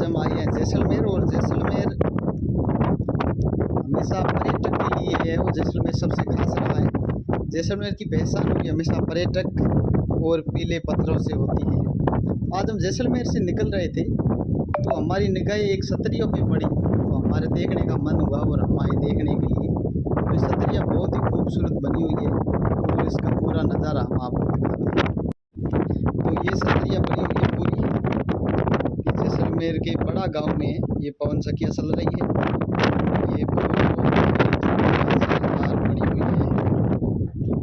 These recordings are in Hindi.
हम आए हैं जैसलमेर, और जैसलमेर हमेशा पर्यटक के लिए है, और जैसलमेर सबसे खास रहा है। जैसलमेर की पहचान हुई हमेशा पर्यटक और पीले पत्थरों से होती है। आज हम जैसलमेर से निकल रहे थे तो हमारी निगाहें एक सत्रियों पे पड़ी, तो हमारे देखने का मन हुआ और हम आए देखने के लिए। तो सत्रिया बहुत ही खूबसूरत बनी हुई है और इसका पूरा नज़ारा हम आपको दिखाते हैं। तो ये सत्रिया बनी हुई है पूरी, जैसलमेर के बड़ा गांव में ये पवन चक्कियाँ चल रही है। ये बनी हुई है,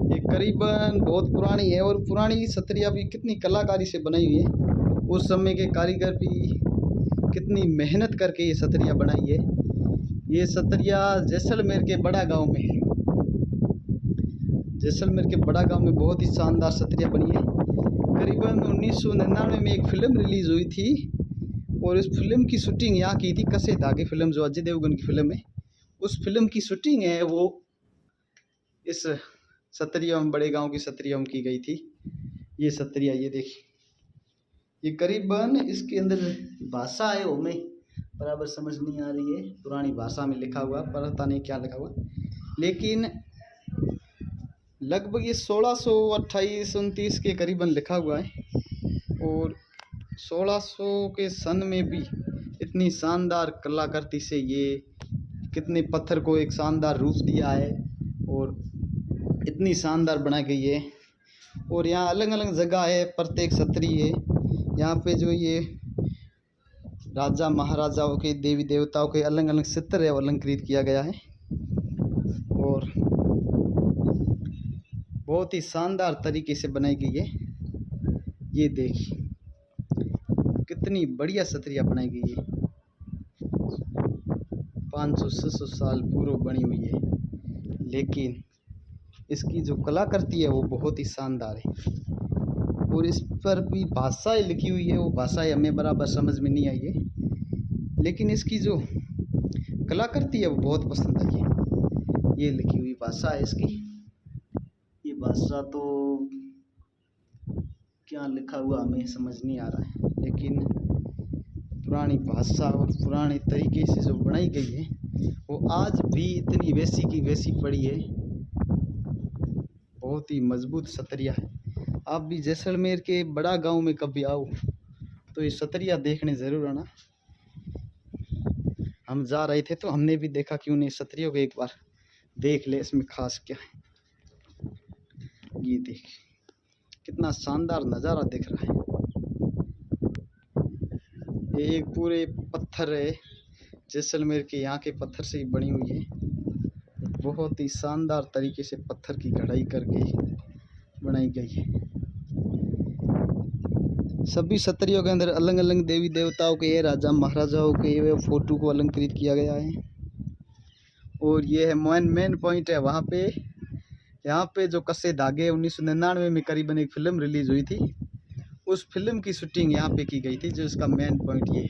ये करीबन बहुत पुरानी है, और पुरानी सत्रिया भी कितनी कलाकारी से बनाई हुई है। उस समय के कारीगर भी कितनी मेहनत करके ये सत्रिया बनाई है। ये सत्रिया जैसलमेर के बड़ा गांव में है। जैसलमेर के बड़ा गांव में बहुत ही शानदार सत्रिया बनी है। करीबन 1999 में एक फिल्म रिलीज़ हुई थी, और इस फिल्म की शूटिंग यहाँ की थी। कसे धागे फिल्म जो अजय देवगन की फिल्म है, उस फिल्म की शूटिंग है वो इस सत्रिया में, बड़े गांव की सत्रिया में की गई थी। ये सत्रिया ये देखिए, ये करीबन इसके अंदर भाषा है वो में बराबर समझ नहीं आ रही है, पुरानी भाषा में लिखा हुआ, पता नहीं क्या लिखा हुआ, लेकिन लगभग ये 1628-29 के करीबन लिखा हुआ है। और 1600 के सन में भी इतनी शानदार कलाकृति से ये कितने पत्थर को एक शानदार रूप दिया है और इतनी शानदार बनाई गई है। और यहाँ अलग अलग जगह है, प्रत्येक सत्री है यहाँ पे, जो ये राजा महाराजाओं के, देवी देवताओं के अलग अलग चित्र है अलंकृत किया गया है। और बहुत ही शानदार तरीके से बनाई गई है। ये देखिए कितनी बढ़िया सत्रिया बनाई गई है, 500-600 साल पूर्व बनी हुई है, लेकिन इसकी जो कलाकृति है वो बहुत ही शानदार है। और इस पर भी भाषाएं लिखी हुई है, वो भाषाएं हमें बराबर समझ में नहीं आई है, लेकिन इसकी जो कलाकृति है वो बहुत पसंद आई है। ये लिखी हुई भाषा है इसकी, ये भाषा तो क्या लिखा हुआ हमें समझ नहीं आ रहा है, लेकिन पुरानी भाषा और पुराने तरीके से जो बनाई गई है वो आज भी इतनी वैसी की वैसी पड़ी है। बहुत ही मजबूत सत्रिया है। आप भी जैसलमेर के बड़ा गांव में कभी आओ तो ये सत्रिया देखने ज़रूर आना। हम जा रहे थे तो हमने भी देखा क्यों नहीं सत्रियों को एक बार देख ले, इसमें खास क्या है। ये देख कितना शानदार नज़ारा दिख रहा है। ये एक पूरे पत्थर है, जैसलमेर के यहाँ के पत्थर से ही बनी हुई है। बहुत ही शानदार तरीके से पत्थर की कढ़ाई करके बनाई गई है। सभी सत्रियों के अंदर अलग अलग देवी देवताओं के, राजा महाराजाओं के फोटो को अलंकृत किया गया है। और ये है मेन पॉइंट है वहाँ पे, यहाँ पे जो कसे धागे 1999 में करीबन एक फिल्म रिलीज हुई थी, उस फिल्म की शूटिंग यहाँ पे की गई थी। जो इसका मेन पॉइंट ये है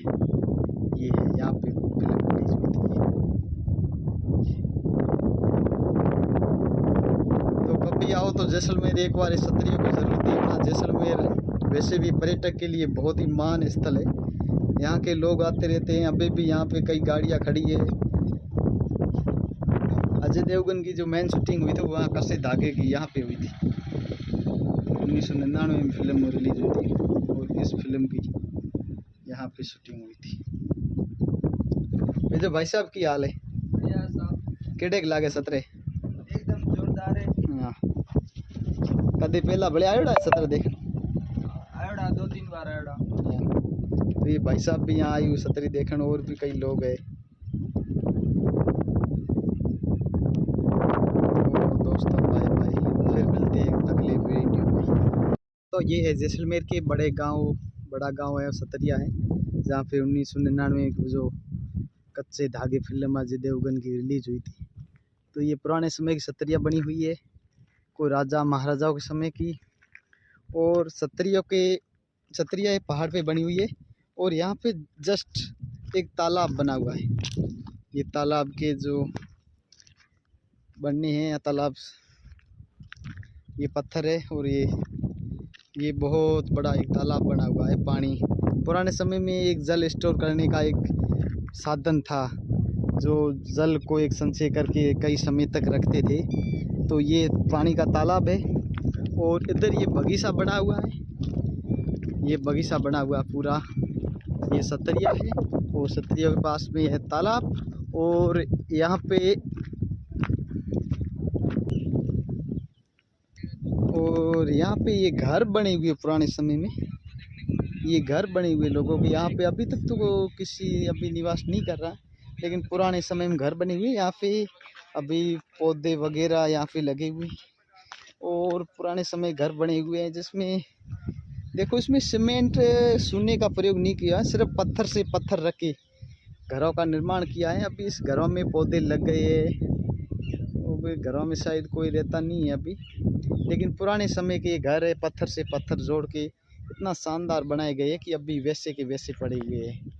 यहाँ पे फिल्म रिलीज हुई थी। तो कभी आओ तो जैसलमेर एक बार इस सत्रियों को जरूर देखना। जैसलमेर वैसे भी पर्यटक के लिए बहुत ही महान स्थल है, यहाँ के लोग आते रहते हैं। अभी भी यहाँ पे कई गाड़ियाँ खड़ी है। अजय देवगन की जो मेन शूटिंग हुई थी वहाँ कसे धागे की यहाँ पे हुई थी, 1999 में फिल्म रिलीज हुई थी, और इस फिल्म की यहाँ पे शूटिंग हुई थी। जो भाई साहब की हाल है, केड़े लागे सतरे एकदम जोरदार है। हाँ, कदे पहला बड़े आयोड़ा सत्र देखने आयोड़ा 2-3 बार आयोड़ा। तो ये भाई साहब भी यहाँ आई सतरी देखने, और भी कई लोग है। दोस्तों बाय बाय, फिर मिलते हैं अगले वीडियो में। तो ये है जैसलमेर के बड़ा गांव है, सतरिया है, जहाँ पे 1999 में जो कच्चे धागे फिल्म अजय देवगन की रिलीज हुई थी। तो ये पुराने समय की सत्रिया बनी हुई है, कोई राजा महाराजाओं के समय की। और सत्रिया पहाड़ पे बनी हुई है, और यहाँ पे जस्ट एक तालाब बना हुआ है। ये तालाब के जो बनने हैं, तालाब ये पत्थर है, और ये ये बहुत बड़ा एक तालाब बना हुआ है। पानी पुराने समय में एक जल स्टोर करने का एक साधन था, जो जल को एक संचय करके कई समय तक रखते थे। तो ये पानी का तालाब है और इधर ये बगीचा बना हुआ है। ये बगीचा बना हुआ पूरा, ये सतरिया है और सतरिया के पास में है तालाब। और यहाँ पे ये घर बने हुए पुराने समय में, ये घर बने हुए लोगों के यहाँ पे। अभी तक तो किसी अभी निवास नहीं कर रहा, लेकिन पुराने समय में घर बने हुए यहाँ पे। अभी पौधे वगैरह यहाँ पे लगे हुए और पुराने समय घर बने हुए हैं, जिसमें देखो इसमें सीमेंट चूने का प्रयोग नहीं किया है, सिर्फ पत्थर से पत्थर रख के घरों का निर्माण किया है। अभी इस घरों में पौधे लग गए हैं, घरों में शायद कोई रहता नहीं है अभी, लेकिन पुराने समय के घर है, पत्थर से पत्थर जोड़ के इतना शानदार बनाए गए हैं कि अभी वैसे के वैसे पड़े हुए हैं।